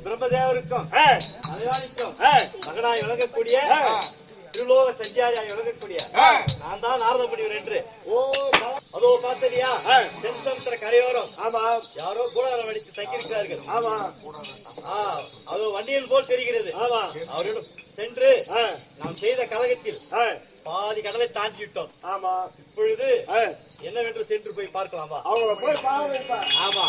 பிரம்மதேவருக்கும் மகனாய் விளங்கக்கூடிய திருலோக சஞ்சாரியாய் விளங்கக்கூடிய நான் தான் நாரத முனிவர் என்று அதோ பார்த்தலியா தென்சமுத்திர கரையோரம் யாரோ கூடாரம் அடித்து தங்கியிருக்கிறார்கள். அதோ வண்டியில் போல் தெரிகிறது. அவரிடம் சென்று நாம் செய்த கழகத்தில் பாதி கடலை தாண்டி விட்டோம். இப்பொழுது என்னவென்று சென்று போய் பார்க்கலாமா? அவங்கள போய் பாருங்க. ஆமா,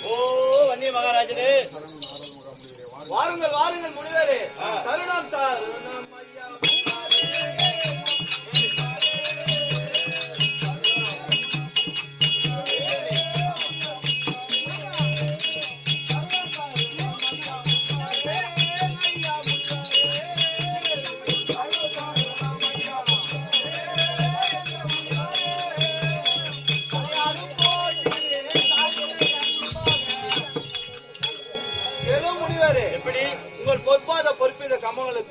ஓ வன்னிய மகாராஜனே, வாருங்கள் வாருங்கள் முனிவரே, தருணம் சார்.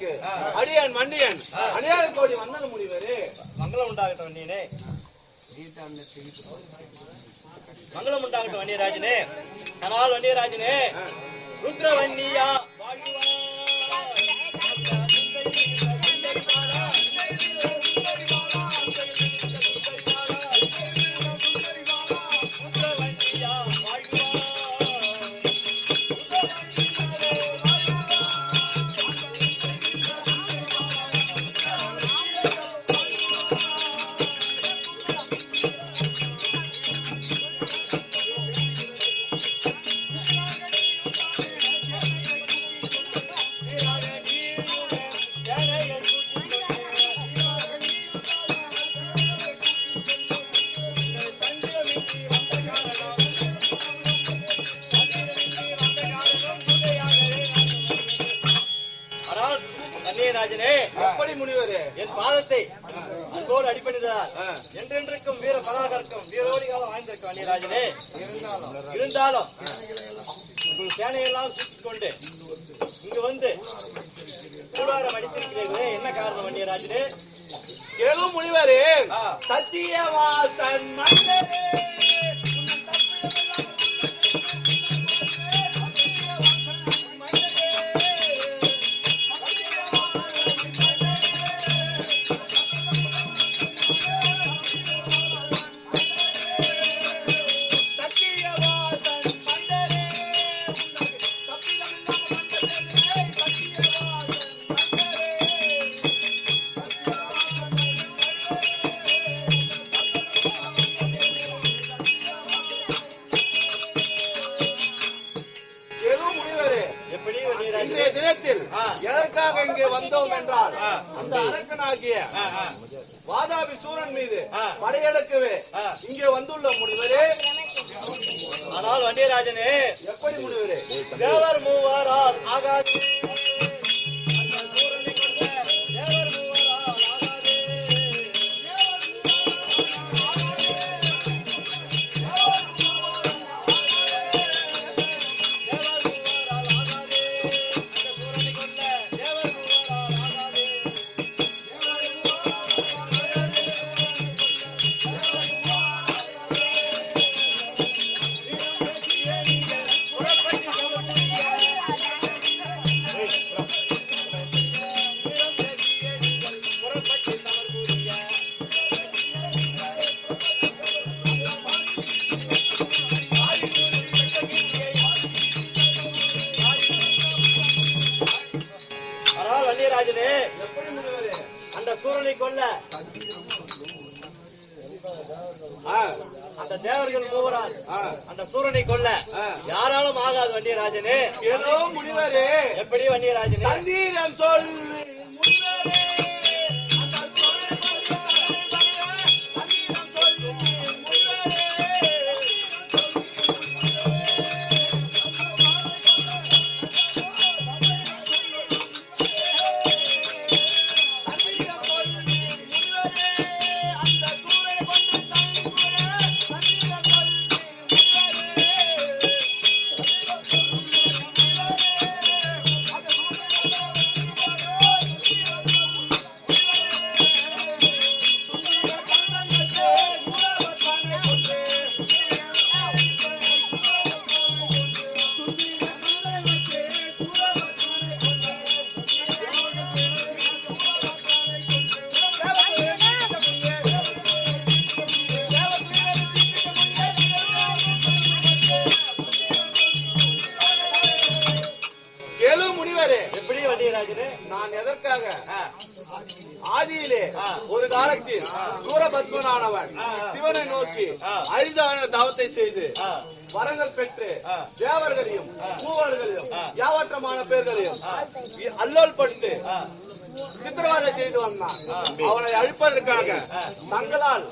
உங்களுக்கு அடியான் மண்டியன் அடியாள கோடி வந்தன முனிவரே. மங்களம் உண்டாகட்டும் வண்டியனே, மங்களம் உண்டாகட்டும் வண்டியராஜனே. ஆனால் வண்டியராஜனே, ருத்ரவன்னியா வாழ்வா எப்படி முனிவரே, என் பாதத்தை அன்போடு அடிப்பணிந்தார் என்றென்றைக்கும் வீர பராகரக்கம் வீரோடி காலம் வாழ்ந்திருக்கும் அந்நியராஜனே. இருந்தாலும் உங்கள் சேனையெல்லாம் சுற்றிக் கொண்டு இங்கு வந்து கூடாரம் அடித்திருக்கிறீர்களே, என்ன காரணம் அந்நியராஜனே? கேளு முனிவரே, சத்தியவாசன் மன்னரே எதற்காக இங்கே வந்தோம் என்றால், அந்த அரக்கனாகிய வாதாபி சூரன் மீது படையெடுக்கவே இங்கே வந்துள்ள முனிவரே. ஆனால் வண்டியராஜனே, எப்படி முனிவரே? தேவர் மூவரால் ஆகாது அந்த சூரனை கொல்ல அந்த தேவர்கள் மூவரால் அந்த சூரனை கொல்ல யாராலும் ஆகாது வண்டியராஜனே. ஏதோ முனிவரே, எப்படி வண்டியராஜனே? தந்தீரம் சொல்லு நான் எதற்காக ஆதியிலே ஒரு காலத்தில் சூரபத்மனானவன் சிவனை நோக்கி அழிதான தவத்தை செய்து வரங்கள் பெற்று தேவர்களையும் மூவர்களையும் யாவற்றமான பேர்களையும் அல்லோல் பட்டு சித்திரவதை செய்து வந்தான். அவனை அழிப்பதற்காக தங்களால்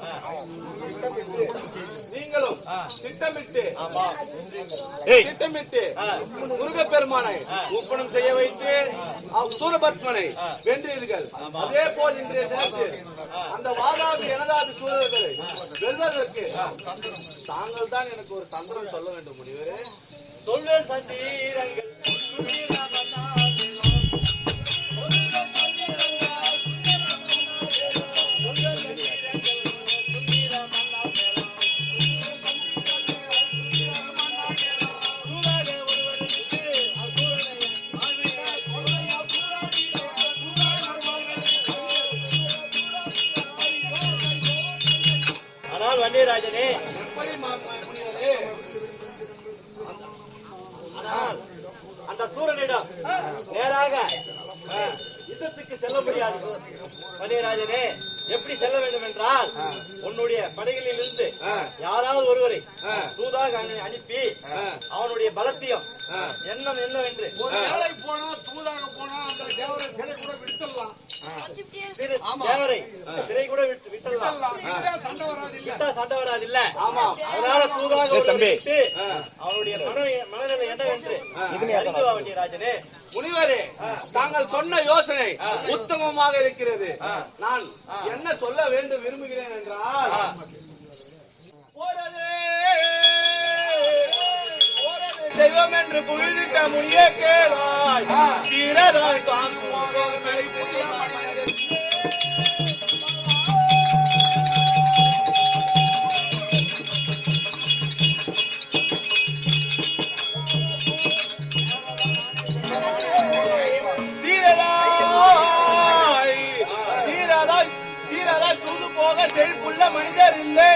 நீங்களும் திட்டமிட்டு முருகப்பெருமானை ஒப்பனம் செய்ய வைத்து சூரபத்மனை வென்றீர்கள். அதே போல் இன்றைய தினத்தில் அந்த வாதாபி எனதாது சூரர்களை வெல்வதற்கு தாங்கள் தான் எனக்கு ஒரு தந்திரம் சொல்ல வேண்டும் முனிவரே. சொல்வேன் சந்தீரங்கள் வன்னியராஜனே, எப்படி முனிவரே? ஆனால் அந்த சூரனிடம் நேராக யுத்தத்துக்கு செல்ல முடியாது வன்னியராஜனே. எப்படி செல்ல வேண்டும் என்றால், உன்னுடைய படைகளில் இருந்து யாராவது ஒருவரை தூதாக அனுப்பி அவனுடைய பலத்தையும் எண்ணம் என்னவென்று தேவரை சிறை கூட விட்டலாம், சண்டை வராது இல்ல. அதனால தூதாக விட்டு அவனுடைய மனநிலை என்னவென்று வன்னியராஜனே. முனிவரே, தாங்கள் சொன்ன யோசனை உத்தமமாக இருக்கிறது. நான் என்ன சொல்ல வேண்டும் விரும்புகிறேன் என்றால், செய்வோம் என்று புரிதிட்ட முடிய கேளாய் சீரதாய் செழிப்புள்ள மனிதர் இல்லை,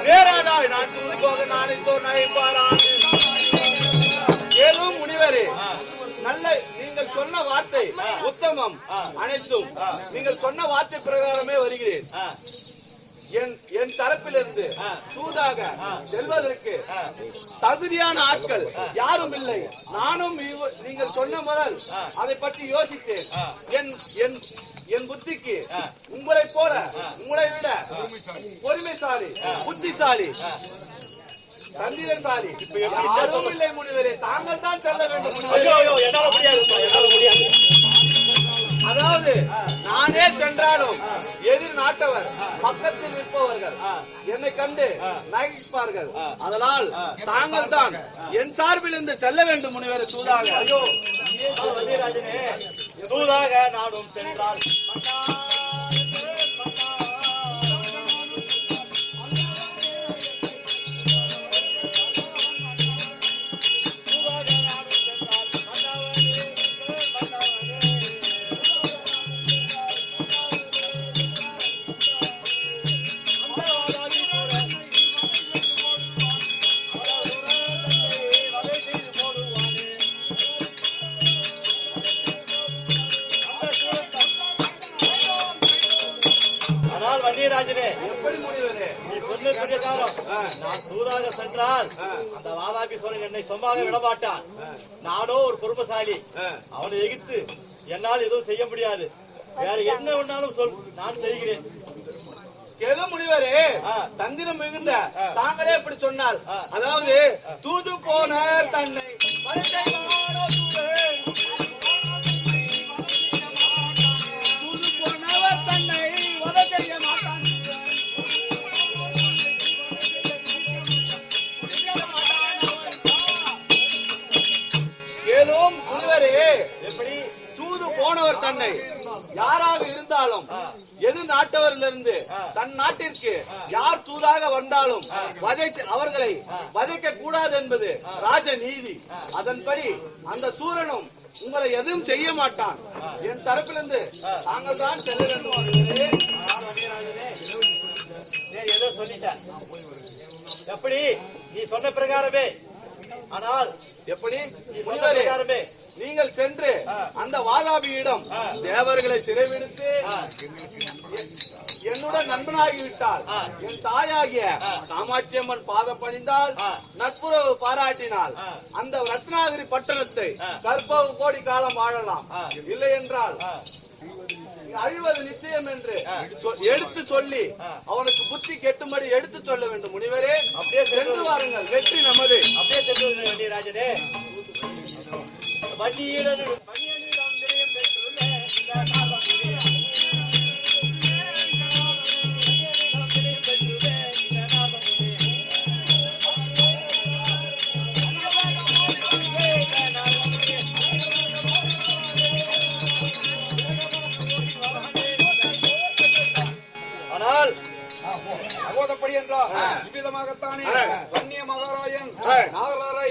நேராதாய் நான் தூது போக நாளைத்தோர் நகைப்பாரான். ஏதும் முனிவரே, நல்ல நீங்கள் சொன்ன வார்த்தை உத்தமம். அனைத்தும் நீங்கள் சொன்ன வார்த்தை பிரகாரமே வருகிறேன். என் தரப்பிலிருந்து தூதாக செல்வதற்கு தகுதியான ஆட்கள் யாரும் இல்லை. நானும் நீங்கள் சொன்ன முதல் அதை பற்றி யோசித்தேன். என் புத்திக்கு உங்களை போல, உங்களை விட பொறுமைசாலி, புத்திசாலி, தந்திரசாலி யாரும் இல்லை முனிவரே. தாங்கள் தான் செல்ல வேண்டும். அதாவது நானே சென்றாலும் எதிர் நாட்டவர் பக்கத்தில் நிற்பவர்கள் என்னை கண்டு நகைப்பார்கள். அதனால் தாங்கள் தான் என் சார்பில் இருந்து செல்ல வேண்டும் முனிவரே தூதாக. ஐயோ வன்னியராஜனே, தூதாக நானும் சென்றால் வன்னியராஜனே, எப்படி முனிவரே? நீ சொன்ன பிரகாரம் நான் தூதாக சென்றால் அந்த வாதாபி சோழன் என்னை சொல்லாக விடமாட்டான். நானோ ஒரு பொறுமைசாலி, அவனை எகித்து என்னால் எதுவும் செய்ய முடியாது. வேற என்ன வேணாலும் சொல், நான் செய்கிறேன். கேளு முனிவரே, தந்திரம் மிகுந்த தாங்களே இப்படி சொன்னால், அதாவது தூது போன தன்னை எப்படி தூது போனவர் தன்னை யாராக இருந்தாலும் எது நாட்டவரிலிருந்து தன் நாட்டிற்கு யார் தூதாக வந்தாலும் அவர்களை வதைக்க கூடாது என்பது ராஜ நீதி. அதன்படி அந்த சூரனும் உங்களை எதுவும் செய்ய மாட்டான். என் தரப்பிலிருந்து தாங்கள் தான் செல்ல வேண்டும். ஏதோ சொல்லிட்டேன். எப்படி நீ சொன்ன பிரகாரமே. ஆனால் எப்படி நீ சொன்ன பிரகாரமே நீங்கள் சென்று அந்த வாதாபியிடம் தேவர்களை சிறைவிடுத்து என்னுடன் நண்பனாகிவிட்டால், என் தாயாகிய காமாட்சியம்மன் பாதம் பணிந்தால், நட்புறவு பாராட்டினால் அந்த ரத்னாகிரி பட்டணத்தை கற்பக கோடி காலம் வாழலாம். இல்லை என்றால் அழிவது நிச்சயம் என்று எடுத்து சொல்லி அவனுக்கு புத்தி கெட்டும்படி எடுத்து சொல்ல வேண்டும். முனிவரே, அப்படியே சென்று வாருங்கள். வெற்றி நமது. அப்படியே சென்று வன்னியராஜனே. ஆனால் அகோதப்படி என்றால் இவ்விதமாகத்தானே வன்னிய மகாராயன் நாகராரை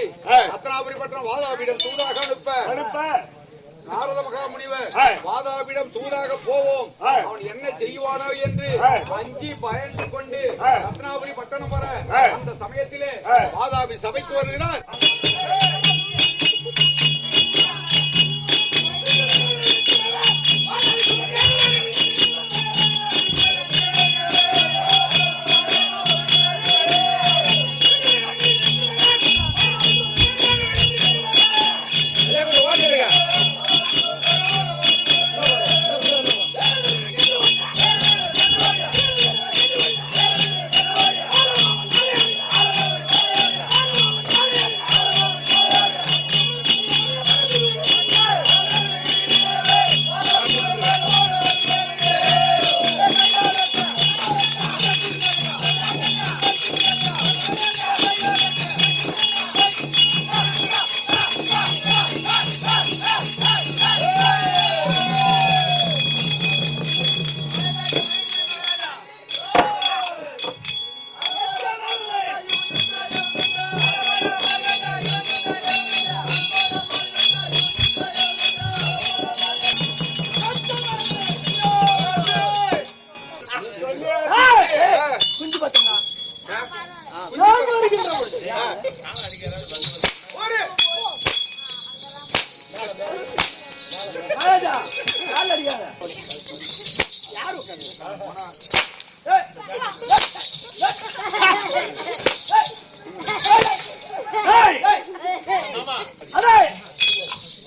ரத்னாபுரி பட்டம் வாதாபியிடம் தூதாக அனுப்ப நாரத மகாமுனிவர் வாதாபிடம் தூதாக போவோம், அவன் என்ன செய்வானோ என்று அஞ்சி பயந்து கொண்டு ரத்னாபுரி பட்டணம் வர அந்த சமயத்திலே வாதாபி சபைக்கு வருகிறார்.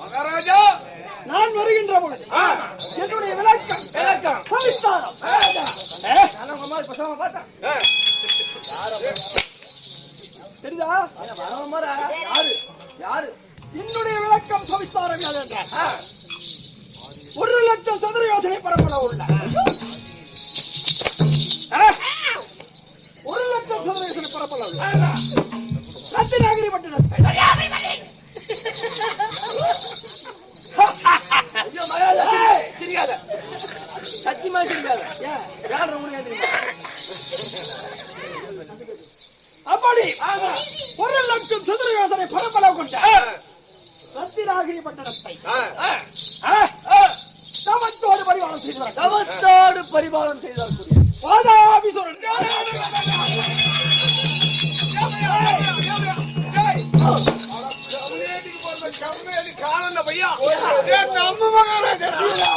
மகாராஜா, நான் வருகின்ற பொழுது என்னுடைய விளக்கம் சவிஸ்தாரம் தெரியுதா? யாரு யாரு என்னுடைய விளக்கம் சவிஸ்தாரம் என்றார் 1,00,000 சதுர யோசனை பரப்பள உள்ள 1,00,000 சதுர யோசனை பரப்பள உள்ள ரத்தினாகிரி பட்டணத்தை சிரிக்காத, சத்தியமா சிரிக்காத. அப்படி 1,00,000 சதுர யோசனை பரப்பளவு கொண்ட ரத்தினாகிரி பட்டணத்தை தவத்தோடு பரிபாலனம் செய்தார். தவத்தோடு பரிபாலனம் செய்தார் வாதாபிசுரன் காரண பையா நம்ம மகாராஜா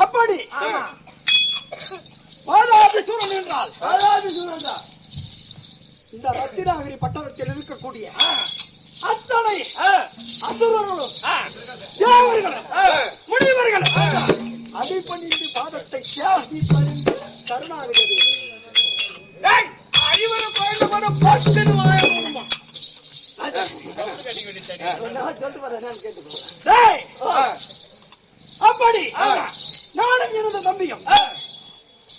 அப்படி வாதாபிசுரன் என்றால் இந்த ரத்தினாகிரி பட்டணத்தில் இருக்கக்கூடிய அத்தனை அசுரர்களும் தேவர்களும் முனிவர்களும் அடிபணிந்து பாதத்தை தியாகி பணிந்து கருணாநிதி அப்படி நானும் எனது தம்பியும்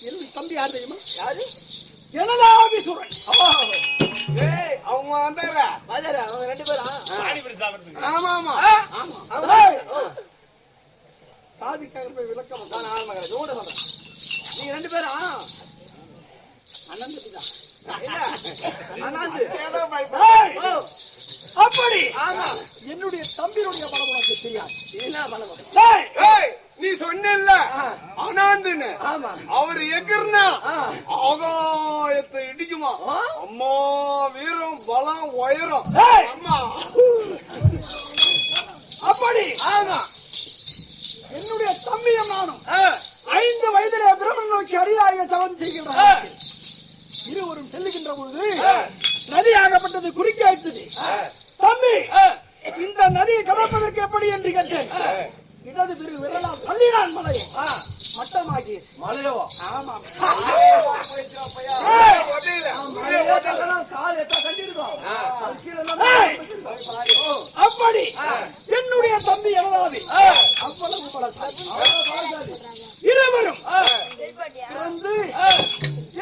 என்னுடைய தம்பி யார் தெரியுமா? யாரு? ஜனதாபிசுரன். அவங்க வந்தாங்க, அவங்க 2 பேரும். ஆமா ஆமா சாதிக்காக போய் விளக்கம் நீங்க 2 பேரும் அண்ணன் தான். அப்படி என்னுடைய தம்பியுடைய பலம் உனக்கு தெரியாது. என்ன பலம்? நீ சொன்ன அனாந்துன்னு அவர் எகிர்னா ஆகாயத்தை இடிக்குமா? அம்மா வீரம் பலம் உயரம். அம்மா அப்படி என்னுடைய தம்பியும் நானும் 5 வயதிலே பிரம்மன் நோக்கி அடியாக சவன் செய்கின்றோம். இருவரும் செல்லுகின்ற பொழுது நதியாகப்பட்டது குறுக்கி வைத்தது. தம்பி, இந்த நதியை கடப்பதற்கு எப்படி என்று கேட்டேன். இடது பிறகு விரலாம் தள்ளினான் மலையை மட்டமாகி மலையோ. ஆமாம், அப்படி என்னுடைய தம்பி எவ்வளவு அவ்வளவு இருவரும்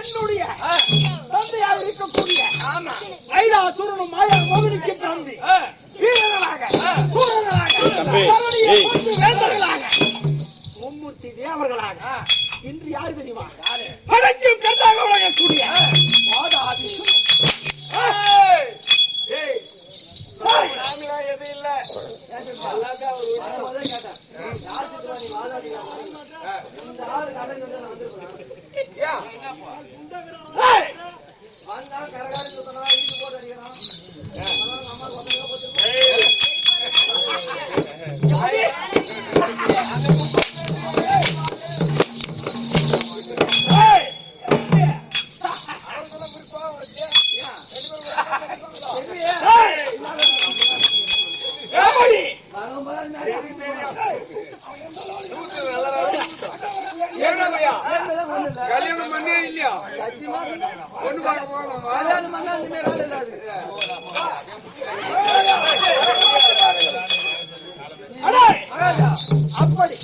என்னுடைய தந்தையாக இருக்க மகிஷாசூரனும் மாயா மோகினிக்கு பிறந்து வீரர்களாக சூரர்களாக கருணையை கொண்டு வேந்தர்களாக மும்மூர்த்தி தேவர்களாக இன்று யாரு தெரியுமா? படைக்கும் கர்த்தாக விளங்கக்கூடிய வாதாபி எது இல்ல கல்யாணம் பண்ணே இல்லையா? பொண்ணு பார்க்க போகணுமா? அப்படி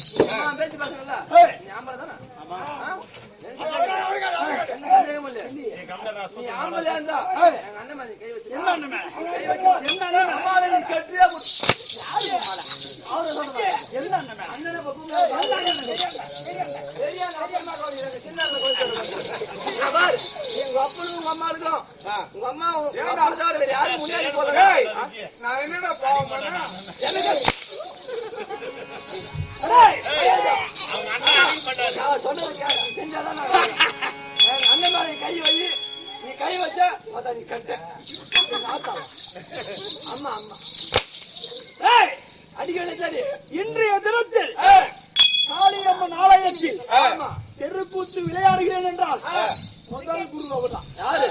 எங்க அப்பனும் உங்க அம்மா இருக்கும். உங்க அம்மா யாரும் முன்னாடி போல. நான் என்னடா பாவம் பண்ண? எனக்கு அண்ணன் மேல கை வை. நீ கை வச்ச நீ கட்ட. அம்மா அம்மா அடிக்கடி இன்றைய தினத்தில் காளியம்மன் ஆலயத்தில் தெருக்கூத்து விளையாடுகிறேன் என்றால் முதல் குரு அவர் தான். யாரு?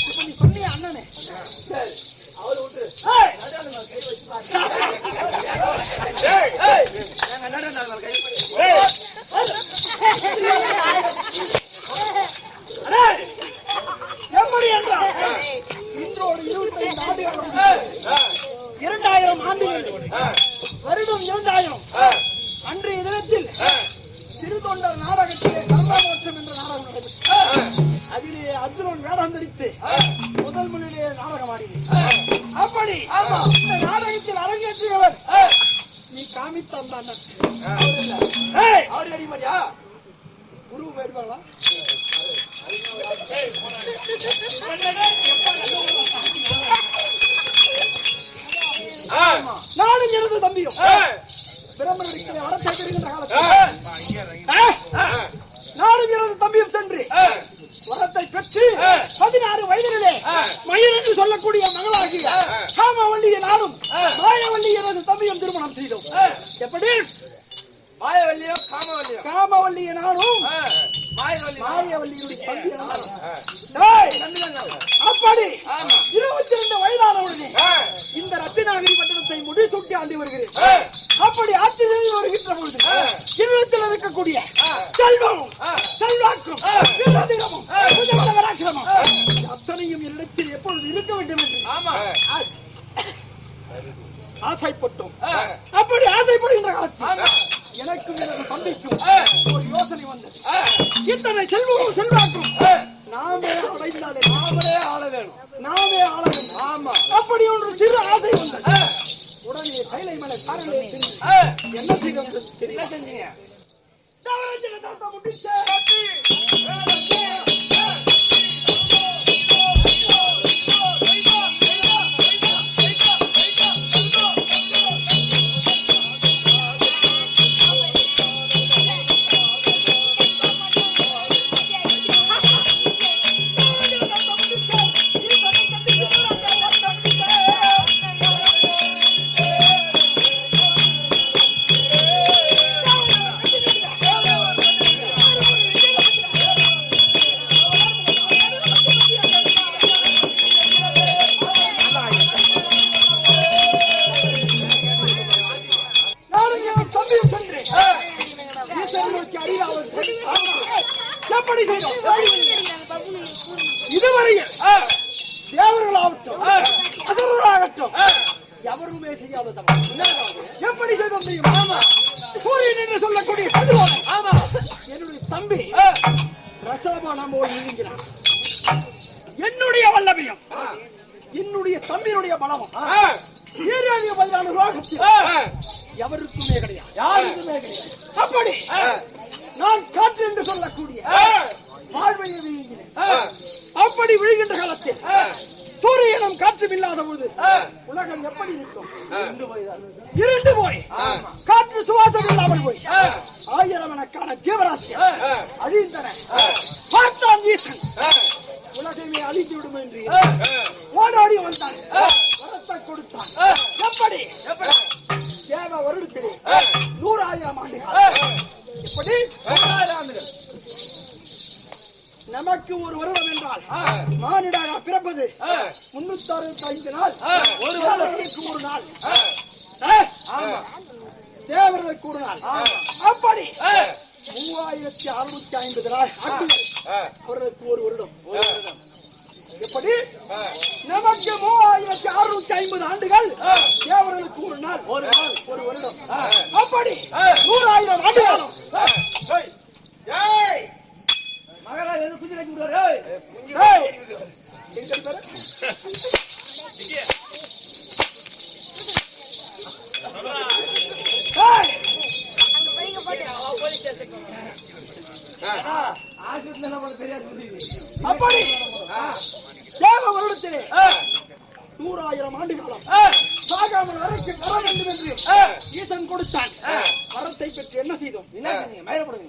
இப்ப நீ சொன்னிய அண்ணனே. சரி அவரு விட்டு எப்படி என்றால் இன்றோடு 25 ஆண்டுகள் 2000 ஆண்டுகள் வருடம் 2000 அன்றைய தினத்தில் சிறுதொண்டர் நாடகத்திலே கர்மமோட்சம் என்ற நாடகம் நடந்தது. அதிலே அர்ஜுனன் வேடம் தரித்து முதல் முன்னிலே நாடகம் ஆடினேன். அப்படி இந்த நாடகத்தில் அரங்கேற்றியவர் நீ காமித்த அந்த அண்ணன். அவரு அடிமடியா குரு போயிருப்பாங்களா? நானும் எனது தம்பியும் பிரம்மனுடைய வரத்தை பெறுகின்ற காலத்தில் நானும் எனது தம்பியும் சென்று வரத்தை பெற்று 16 வயதிலே மயில் என்று சொல்லக்கூடிய மகளாகிய காமவல்லியை நானும் மாயவல்லி எனது தம்பியும் திருமணம் செய்தோம். எப்படி? மாயவல்லியோ காமவல்லியோ? காமவல்லியை நானும் மாயவல்லியுடைய தம்பி. அப்படி 22 வயதானவுடனே இந்த ரத்தினாகிரி பட்டணத்தை முடிசூட்டி ஆண்டு வருகிறேன். அப்படி ஆட்சி செய்து வருகின்ற பொழுது இல்லத்தில் இருக்கக்கூடிய செல்வமும் செல்வாக்கும் அத்தனையும் என்னிடத்தில் எப்பொழுது இருக்க வேண்டும் என்று ஆசைப்பட்டோம். அப்படி ஆசைப்படுகின்ற காலத்தில் எனக்கும் எனது தம்பிக்கும் ஒரு யோசனை வந்தது. இத்தனை செல்வமும் செல்வாக்கும் நாமே அடைந்தாலே நாமே ஆள வேணும். நாமே ஆள வேண்டும். ஆமா. அப்படி ஒன்று சிறு ஆசை வந்தது. உடனே கைலை மலை காரங்களே என்ன செய்வது? என்ன செஞ்சீங்க? இதுவரையில் தேவர்களாகட்டும் அசுரர்களாகட்டும் எவருமே செய்யாத தவறு எப்படி செய்த தெரியுமா? சூரியன் என்று சொல்லக்கூடிய என்னுடைய தம்பி ரசபானம் போல் இருக்கிறான். என்னுடைய வல்லமையும் என்னுடைய தம்பியினுடைய பலமும் ஏரியாவிய பதிலான ரோகத்தில் எவருக்குமே கிடையாது, யாருக்குமே கிடையாது. அப்படி நான் காற்று என்று சொல்லக்கூடிய வாழ்வையை விழுங்கினேன். அப்படி விழுகின்ற காலத்தில் சூரியனும் காற்றும் இல்லாத போது உலகம் எப்படி இருக்கும்? இருண்டு போய் காற்று சுவாசம் இல்லாமல் போய் ஆயிரக்கணக்கான ஜீவராசி அழிந்தன. பார்த்தான் ஈசன் உலகமே அழிந்து விடும் என்று ஓடோடி வந்தான், வரத்தை கொடுத்தான். எப்படி தேவ வருடத்திலே 100,000 ஆண்டுகள், எப்படி 100,000 ஆண்டுகள். நமக்கு ஒரு வருடம் என்றால் மானிடாக பிறப்பது 365 நாள், ஒரு வருடத்திற்கு ஒரு நாள், தேவர்களுக்கு ஒரு நாள். அப்படி 3650 நாள் அவர்களுக்கு ஒரு வருடம். எப்படி நமக்கு 3650 ஆண்டுகள், தேவர்களுக்கு ஒரு நாள், ஒரு வருடம். அப்படி 100,000 ஆண்டுகளும் மகாராஜ் எது குஞ்சு வச்சு விடுவாரு. அப்படி தேவ வருடத்திலே 100,000 ஆண்டு காலம் சாகாமல் வரைக்கும் வர வேண்டும் என்று ஈசன் கொடுத்தான். வரத்தை பெற்று என்ன செய்தோம்? என்ன செய்ய மயப்படுங்க.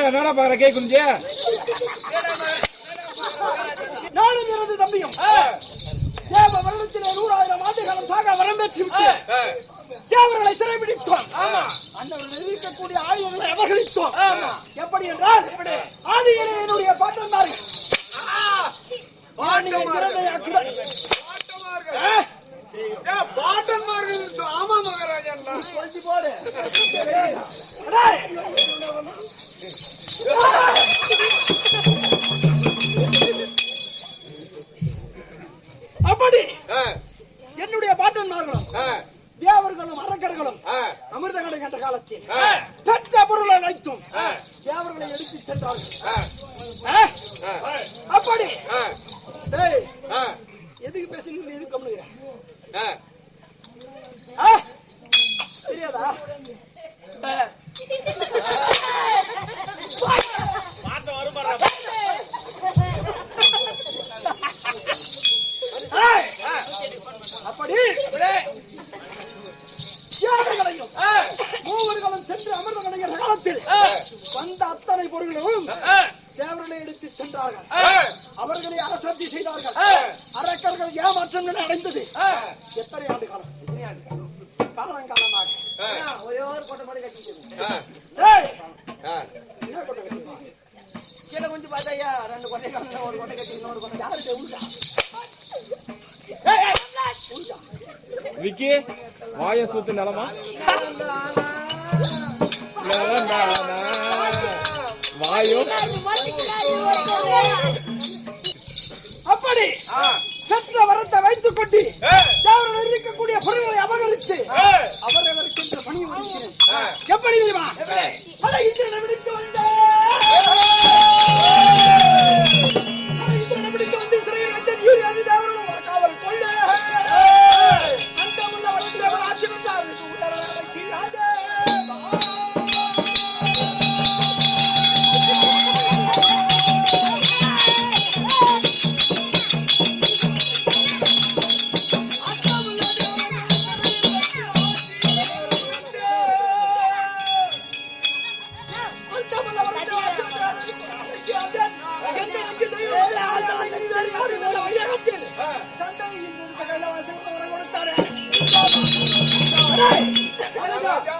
என்னடா பாக்குற கே குஞ்சு நானும் எனது தம்பியும் தேவ வருடத்திலே 100,000 ஆண்டுகளும் சாக வரம் பெற்று விட்டு தேவர்களை சிறைபிடித்தோம். அந்த இருக்கக்கூடிய ஆயுதங்களை அபகரித்தோம். எப்படி என்றால் ஆதியிலே என்னுடைய பாட்டன்மார்கள் ஆமா மகாராஜா போடு. அப்படி என்னுடைய பாட்டன்மார்களும் தேவர்களும் அரக்கர்களும் அமிர்தங்களை கண்ட காலத்தில் பெற்ற பொருளை அழைத்தும் தேவர்களை எடுத்து சென்றார்கள். அப்படி எதுக்கு பேசுறீங்க? எதுக்கு கம்முனுங்க? தெரியாதா? அப்படி தியாகங்களையும் மூவர்களும் சென்று அமிர்தம் அடைகிற காலத்தில் வந்த அத்தனை பொருள்களும் தேவர்களை எடுத்து சென்றார்கள். அவர்களை அரசாட்சி செய்தார்கள். அரக்கர்கள் ஏமாற்றங்கள் அடைந்தது. எத்தனை ஆண்டு காலம்? காலங்காலமாக ஒரே ஒரு கொட்டை மாதிரி கட்டிட்டு கீழே கொஞ்சம் பார்த்தாயா 2 கொட்டை காலம், ஒரு கொட்டை கட்டி இன்னொரு கொட்டை யாருக்கு உண்டா? விக்கி வாய சுத்து நிலமா வாயு. அப்படி பெற்ற வரத்தை வைத்துக் கொண்டு தேவர்கள் இருக்கக்கூடிய பொருள்களை அபகரித்து அவர்களுக்கு என்ற பணியை முடிக்கிறேன். எப்படி தெரியுமா? இந்திரனை விடுத்து வந்து சிறையில் வைத்த நீரியாதி தேவர்கள் ஒரு காவல் கொண்டு அந்த உள்ள வளர்ந்து ஆட்சி வந்தார்.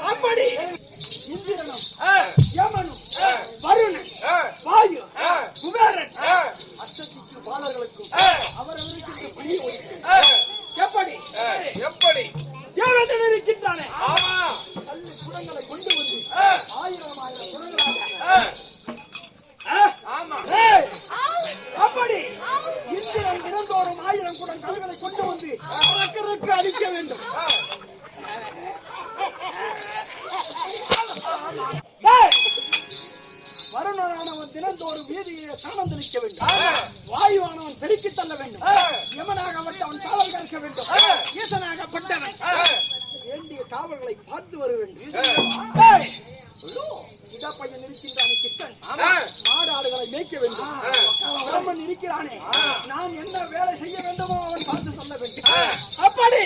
அப்படி இந்திரனும் யமனும் வருணன் வாயு குபேரன் அஷ்டதிக்கு பாலர்களுக்கும் அவரவருக்கு பணி எப்படி எப்படி தேவேந்திரன் இருக்கின்றானே ஆமா கல்லு குடங்களை கொண்டு வந்து ஆயிரம் ஆயிரம் குடங்களாக ஆமா அப்படி இந்திரன் தினந்தோறும் 1000 குடம் கல்களை கொண்டு வந்து அரக்கருக்கு அளிக்க வேண்டும். வருணனானவன் தினந்தோறும் வீதியை தானம் தெளிக்க வேண்டும். வாயுவானவன் பெருக்கி தள்ள வேண்டும். யமனாகப்பட்டவன் காவல் காக்க வேண்டும். ஈசனாகப்பட்டவன் வேண்டிய காவல்களை பார்த்து வர வேண்டும். இதா பையன் இருக்கின்றானே கிட்டன் மாடு ஆடுகளை மேய்க்க வேண்டும். பிரம்மன் இருக்கிறானே நான் என்ன வேலை செய்ய வேண்டுமோ அவன் பார்த்து சொல்ல வேண்டும். அப்படி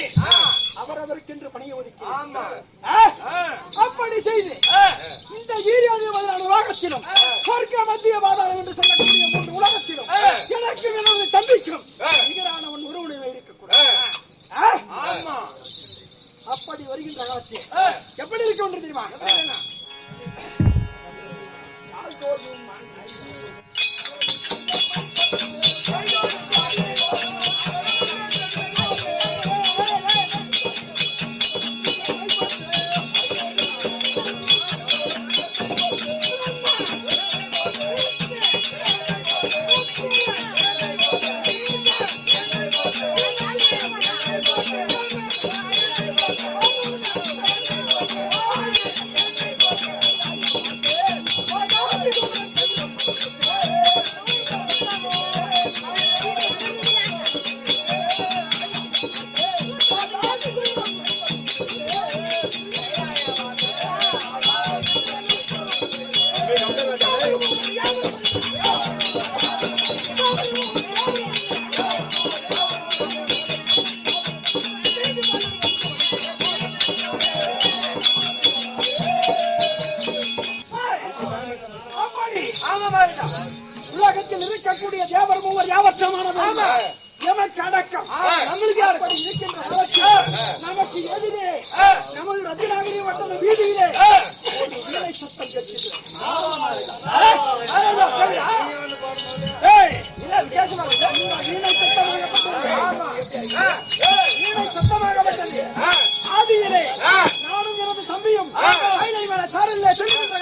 அவரவருக்கென்று பணியை ஒதுக்கிறேன். அப்படி செய்து இந்த ஈரியாதிபதியான உலகத்திலும் சொர்க்க மத்திய பாதாளம் என்று சொல்லக்கூடிய 3 உலகத்திலும் எனக்கு எனது தம்பிக்கும் நிகரானவன் ஒருவனில் இருக்கக்கூடாது. அப்படி வருகின்ற காலத்தில் எப்படி இருக்க ஒன்று தெரியுமா? உலகத்தில் இருக்கக்கூடிய தேவர் மூவர் யாவற்றமானது எமக்கு அடக்கம். நம்மளுக்கு இருக்கின்ற நமக்கு எதிரே நமது ரத்தினாகிரி வட்டண வீதியிலே வீணை சத்தம் கேட்கிறது. வீணை சத்தமாகப்பட்டது. ஆதியிலே நானும் எனது தம்பியும் சாரிலே செல்கின்ற